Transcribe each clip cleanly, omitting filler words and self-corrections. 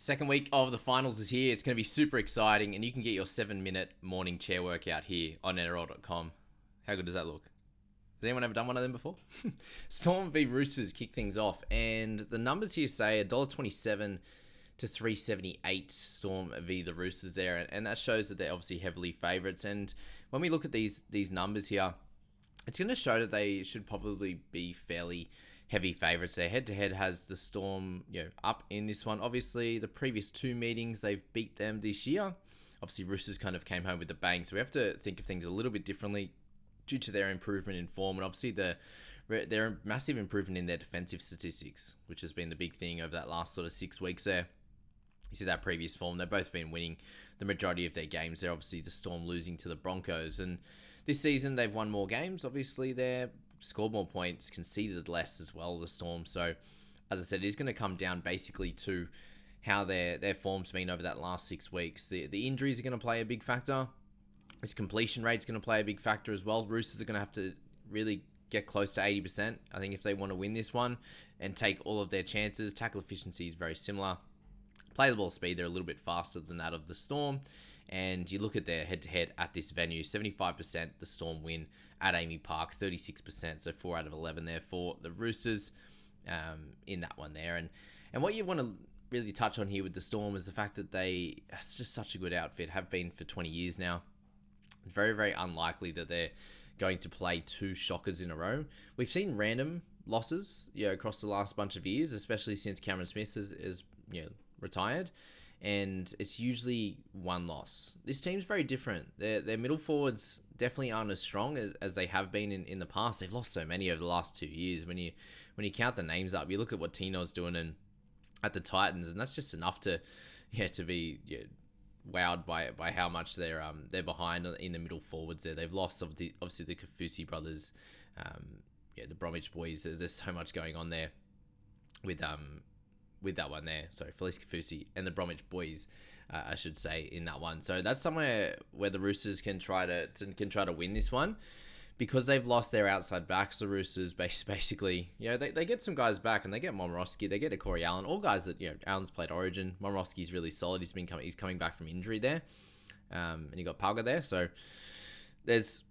Second week of the finals is here. It's going to be super exciting, and you can get your 7-minute morning chair workout here on NRL.com. How good does that look? Has anyone ever done one of them before? Storm v Roosters kick things off, and the numbers here say $1.27 to $3.78 Storm v the Roosters there, and that shows that they're obviously heavily favourites. And when we look at these numbers here, it's going to show that they should probably be fairly heavy favourites. Their head-to-head has the Storm, up in this one. Obviously, the previous two meetings, they've beat them this year. Obviously, Roosters kind of came home with a bang, so we have to think of things a little bit differently due to their improvement in form, and obviously their massive improvement in their defensive statistics, which has been the big thing over that last sort of 6 weeks there. You see that previous form, they've both been winning the majority of their games. They're obviously the Storm losing to the Broncos, and this season they've won more games. Obviously, they're scored more points, conceded less as well, the Storm. So, as I said, it is going to come down basically to how their form's been over that last 6 weeks. The injuries are going to play a big factor. This completion rate's going to play a big factor as well. Roosters are going to have to really get close to 80%, I think, if they want to win this one and take all of their chances. Tackle efficiency is very similar. Play the ball speed, they're a little bit faster than that of the Storm. And you look at their head-to-head at this venue, 75% the Storm win at Amy Park, 36%, so 4 out of 11 there for the Roosters in that one there. And what you want to really touch on here with the Storm is the fact that it's just such a good outfit, have been for 20 years now. Very, very unlikely that they're going to play two shockers in a row. We've seen random losses across the last bunch of years, especially since Cameron Smith is retired. And it's usually one loss. This team's very different. Their middle forwards definitely aren't as strong as they have been in the past. They've lost so many over the last 2 years. When you count the names up, you look at what Tino's doing and at the Titans, and that's just enough to be wowed by how much they're behind in the middle forwards there. They've lost obviously the Kafusi brothers, the Bromwich boys. There's so much going on there with that one there. Sorry, Felice Kafusi and the Bromwich boys, I should say, in that one. So that's somewhere where the Roosters can try to win this one, because they've lost their outside backs. The Roosters basically, they get some guys back, and they get Momorowski, they get a Corey Allen, all guys that Allen's played Origin. Momorowski's really solid. He's coming back from injury there, and you got Palga there. So there's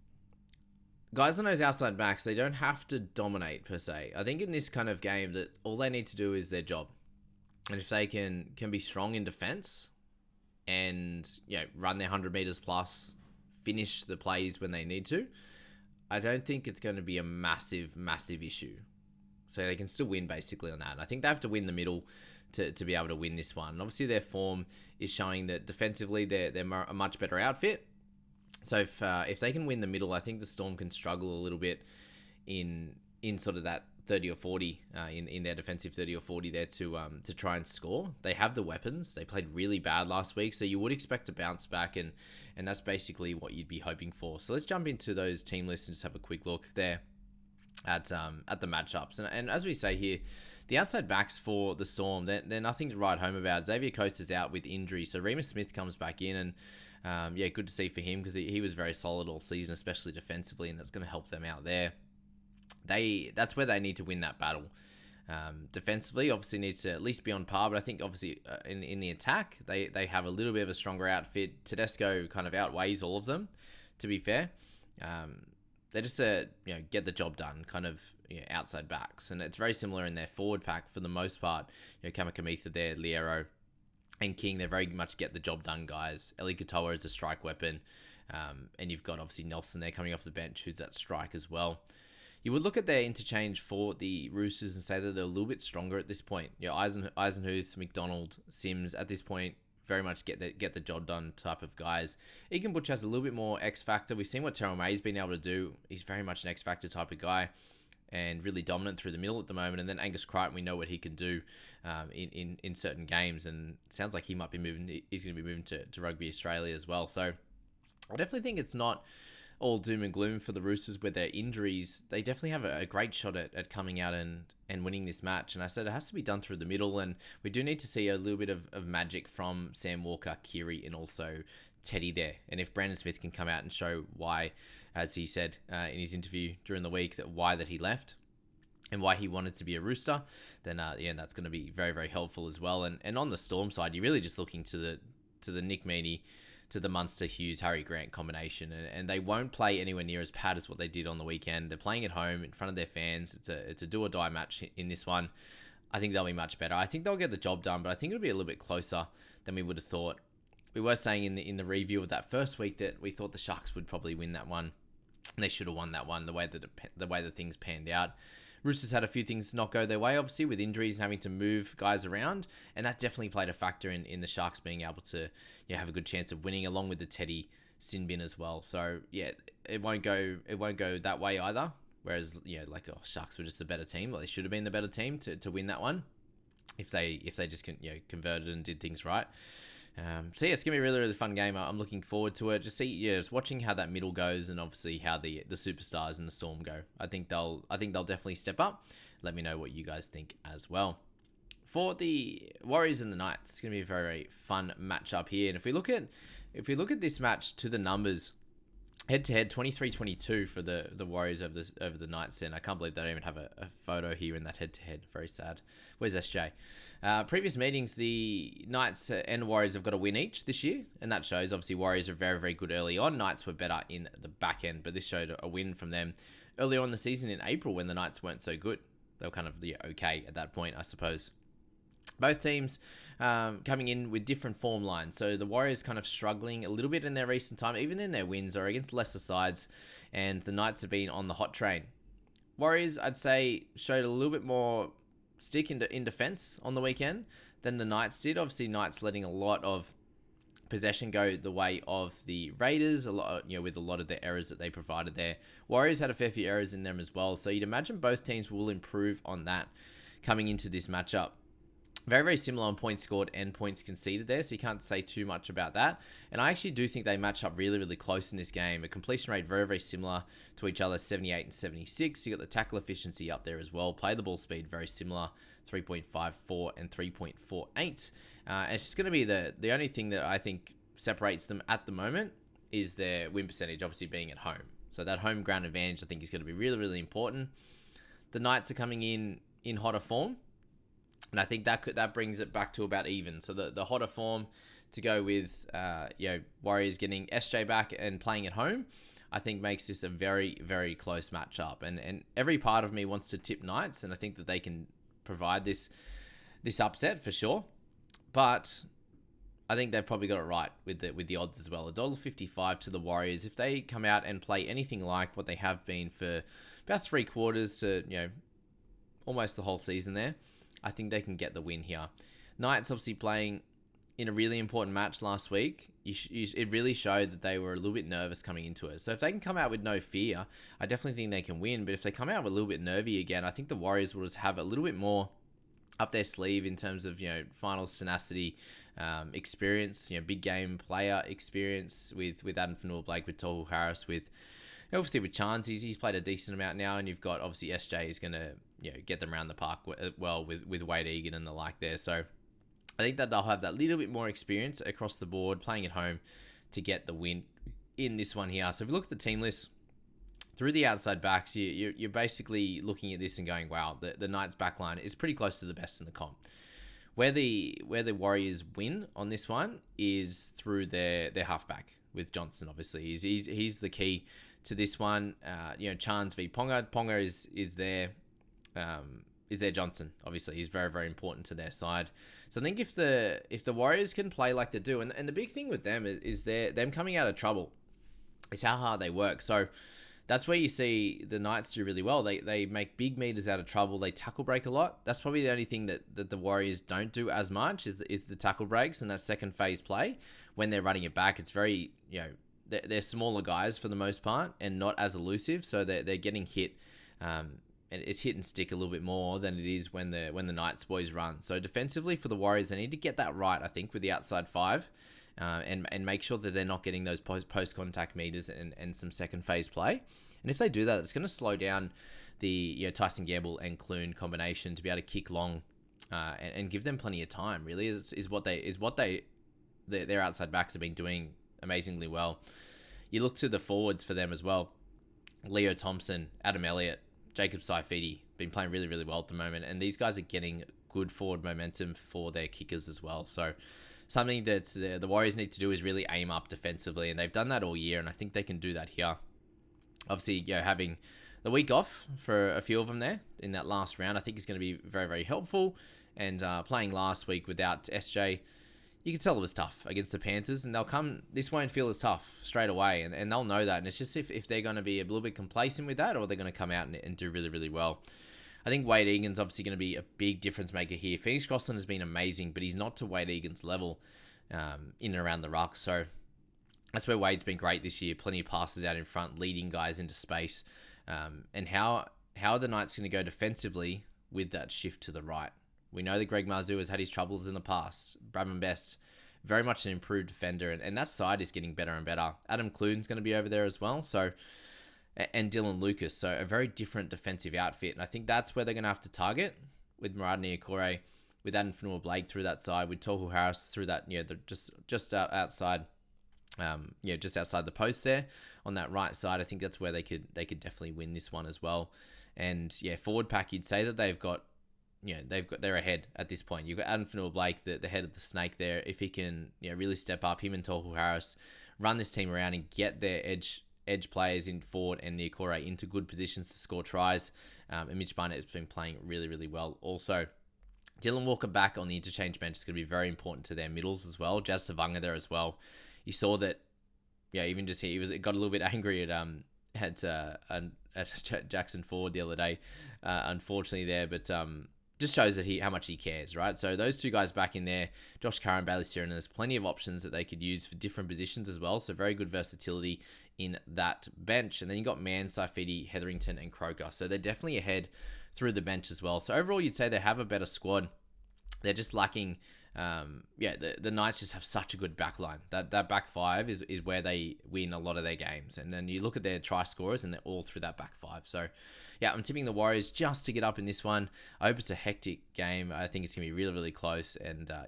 guys on those outside backs. They don't have to dominate per se. I think in this kind of game that all they need to do is their job. And if they can be strong in defense and run their 100 meters plus, finish the plays when they need to, I don't think it's going to be a massive much So they can still win basically on that. And I think they have to win the middle to be able to win this one. And obviously their form is showing that defensively they're a much better outfit. So if they can win the middle, I think the Storm can struggle a little bit in sort of that 30 or 40 in their defensive 30 or 40 there to try and score. They have the weapons. They played really bad last week, so you would expect to bounce back, and that's basically what you'd be hoping for. So let's jump into those team lists and just have a quick look there at the matchups. And as we say here, the outside backs for the Storm, they're nothing to write home about. Xavier Coates is out with injury, so Remus Smith comes back in, and good to see for him, because he was very solid all season, especially defensively, and that's going to help them out there. That's where they need to win that battle. Defensively, obviously needs to at least be on par, but I think obviously in the attack, they have a little bit of a stronger outfit. Tedesco kind of outweighs all of them, to be fair. They're just get the job done kind of outside backs, and it's very similar in their forward pack for the most part. Kamikamica there, Liero and King, they're very much get the job done guys. Eli Katoa is a strike weapon, and you've got obviously Nelson there coming off the bench, who's that strike as well. You would look at their interchange for the Roosters and say that they're a little bit stronger at this point. Eisenhuth, McDonald, Sims at this point very much get the job done type of guys. Egan Butch has a little bit more X factor. We've seen what Terrell May's been able to do. He's very much an X factor type of guy and really dominant through the middle at the moment. And then Angus Crichton, we know what he can do in certain games, and it sounds like he might be moving. He's going to be moving to Rugby Australia as well. So I definitely think it's not all doom and gloom for the Roosters with their injuries. They definitely have a great shot at coming out and winning this match. And I said it has to be done through the middle, and we do need to see a little bit of magic from Sam Walker, Kiri, and also Teddy there. And if Brandon Smith can come out and show why, as he said in his interview during the week, that he left, and why he wanted to be a Rooster, then that's going to be very, very helpful as well. And on the Storm side, you're really just looking to the Nick Meaney, to the Munster Hughes Harry Grant combination, and they won't play anywhere near as bad as what they did on the weekend. They're playing at home in front of their fans. It's a do or die match in this one. I think they'll be much better. I think they'll get the job done, but I think it'll be a little bit closer than we would have thought. We were saying in the review of that first week that we thought the Sharks would probably win that one. And they should have won that one the way that things panned out. Roosters had a few things not go their way, obviously, with injuries and having to move guys around, and that definitely played a factor in the Sharks being able to have a good chance of winning, along with the Teddy sin bin as well. So yeah, it won't go that way either. Whereas Sharks were just a better team. Well, they should have been the better team to win that one if they just converted and did things right. So yeah, it's gonna be a really, really fun game. I'm looking forward to it. Just watching how that middle goes, and obviously how the superstars and the Storm go. I think they'll definitely step up. Let me know what you guys think as well. For the Warriors and the Knights, it's gonna be a very, very fun matchup here. And if we look at this match to the numbers, head to head 23-22 for the Warriors over the Knights, and I can't believe they don't even have a photo here in that head to head. Very sad. Where's SJ? Previous meetings, the Knights and Warriors have got a win each this year, and that shows obviously Warriors are very, very good early on. Knights were better in the back end, but this showed a win from them earlier on in the season in April when the Knights weren't so good. They were kind of okay at that point, I suppose. Both teams coming in with different form lines. So the Warriors kind of struggling a little bit in their recent time, even in their wins or against lesser sides, and the Knights have been on the hot train. Warriors, I'd say, showed a little bit more stick in defense on the weekend than the Knights did. Obviously, Knights letting a lot of possession go the way of the Raiders, with a lot of the errors that they provided there. Warriors had a fair few errors in them as well, so you'd imagine both teams will improve on that coming into this matchup. Very, very similar on points scored and points conceded there, so you can't say too much about that. And I actually do think they match up really, really close in this game. A completion rate very, very similar to each other, 78 and 76. You got the tackle efficiency up there as well. Play the ball speed very similar, 3.54 and 3.48. It's just going to be the only thing that I think separates them at the moment is their win percentage, obviously being at home. So that home ground advantage I think is going to be really, really important. The Knights are coming in hotter form. And I think that brings it back to about even. So the hotter form to go with, Warriors getting SJ back and playing at home, I think makes this a very, very close matchup. And every part of me wants to tip Knights, and I think that they can provide this upset for sure. But I think they've probably got it right with the odds as well. $1.55 to the Warriors. If they come out and play anything like what they have been for about 3 quarters to almost the whole season there, I think they can get the win here. Knights obviously playing in a really important match last week. It really showed that they were a little bit nervous coming into it. So if they can come out with no fear, I definitely think they can win. But if they come out with a little bit nervy again, I think the Warriors will just have a little bit more up their sleeve in terms of finals tenacity, experience, big game player experience with Adam Fanua-Blake, with Tohu Harris, obviously with Chance, he's played a decent amount now, and you've got obviously SJ is going to get them around the park well with Wade Egan and the like there. So I think that they'll have that little bit more experience across the board playing at home to get the win in this one here. So if you look at the team list through the outside backs, you're basically looking at this and going, wow, the Knights backline is pretty close to the best in the comp. Where the Warriors win on this one is through their halfback with Johnson. Obviously, he's the key to this one. Chance v Ponga. Ponga is their Johnson. Obviously, he's very, very important to their side. So I think if the Warriors can play like they do, and the big thing with them is them coming out of trouble, is how hard they work. So that's where you see the Knights do really well. They make big meters out of trouble. They tackle break a lot. That's probably the only thing that the Warriors don't do as much is the tackle breaks and that second phase play. When they're running it back, it's very, they're smaller guys for the most part and not as elusive. So they're getting hit. And it's hit and stick a little bit more than it is when the Knights boys run. So defensively for the Warriors, they need to get that right, I think, with the outside 5. And make sure that they're not getting those post-contact meters and some second phase play. And if they do that, it's going to slow down the Tyson Gamble and Clune combination to be able to kick long and give them plenty of time. Really, is what their outside backs have been doing amazingly well. You look to the forwards for them as well: Leo Thompson, Adam Elliott, Jacob Saifidi been playing really, really well at the moment. And these guys are getting good forward momentum for their kickers as well. So something that the Warriors need to do is really aim up defensively. And they've done that all year. And I think they can do that here. Obviously, having the week off for a few of them there in that last round, I think is going to be very, very helpful. And playing last week without SJ, you can tell it was tough against the Panthers, and this won't feel as tough straight away, and they'll know that. And it's just if they're going to be a little bit complacent with that, or they're going to come out and do really, really well. I think Wade Egan's obviously going to be a big difference maker here. Phoenix Crossland has been amazing, but he's not to Wade Egan's level in and around the ruck. So that's where Wade's been great this year. Plenty of passes out in front, leading guys into space. And how are the Knights going to go defensively with that shift to the right? We know that Greg Marzou has had his troubles in the past. Bradman Best, very much an improved defender, and that side is getting better and better. Adam Clune's going to be over there as well, and Dylan Lucas, so a very different defensive outfit. And I think that's where they're going to have to target with Murad Niokore, with Adam Fanua-Blake through that side, with Tohu Harris through that, just outside. Just outside the post there on that right side. I think that's where they could definitely win this one as well. And forward pack, you'd say that they're ahead at this point. You've got Adam Fanua-Blake, the head of the snake there. If he can really step up, him and Tohu Harris run this team around and get their edge players in forward and Niokore into good positions to score tries. And Mitch Barnett has been playing really, really well. Also, Dylan Walker back on the interchange bench is going to be very important to their middles as well. Jazz Savanga there as well. You saw that, even just here, he got a little bit angry at Jackson Ford the other day, unfortunately there, but just shows that how much he cares, right? So those two guys back in there, Josh Curran, Bailey Siren, and there's plenty of options that they could use for different positions as well. So very good versatility in that bench. And then you got Mann, Saifidi, Hetherington, and Croker. So they're definitely ahead through the bench as well. So overall, you'd say they have a better squad. They're just lacking. The Knights just have such a good back line. That back five is where they win a lot of their games. And then you look at their try scorers, and they're all through that back five. So I'm tipping the Warriors just to get up in this one. I hope it's a hectic game. I think it's going to be really, really close. And I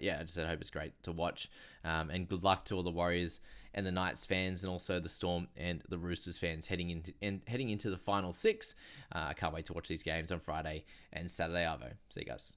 hope it's great to watch. And good luck to all the Warriors and the Knights fans, and also the Storm and the Roosters fans heading into the final six. I can't wait to watch these games on Friday and Saturday, Arvo. See you guys.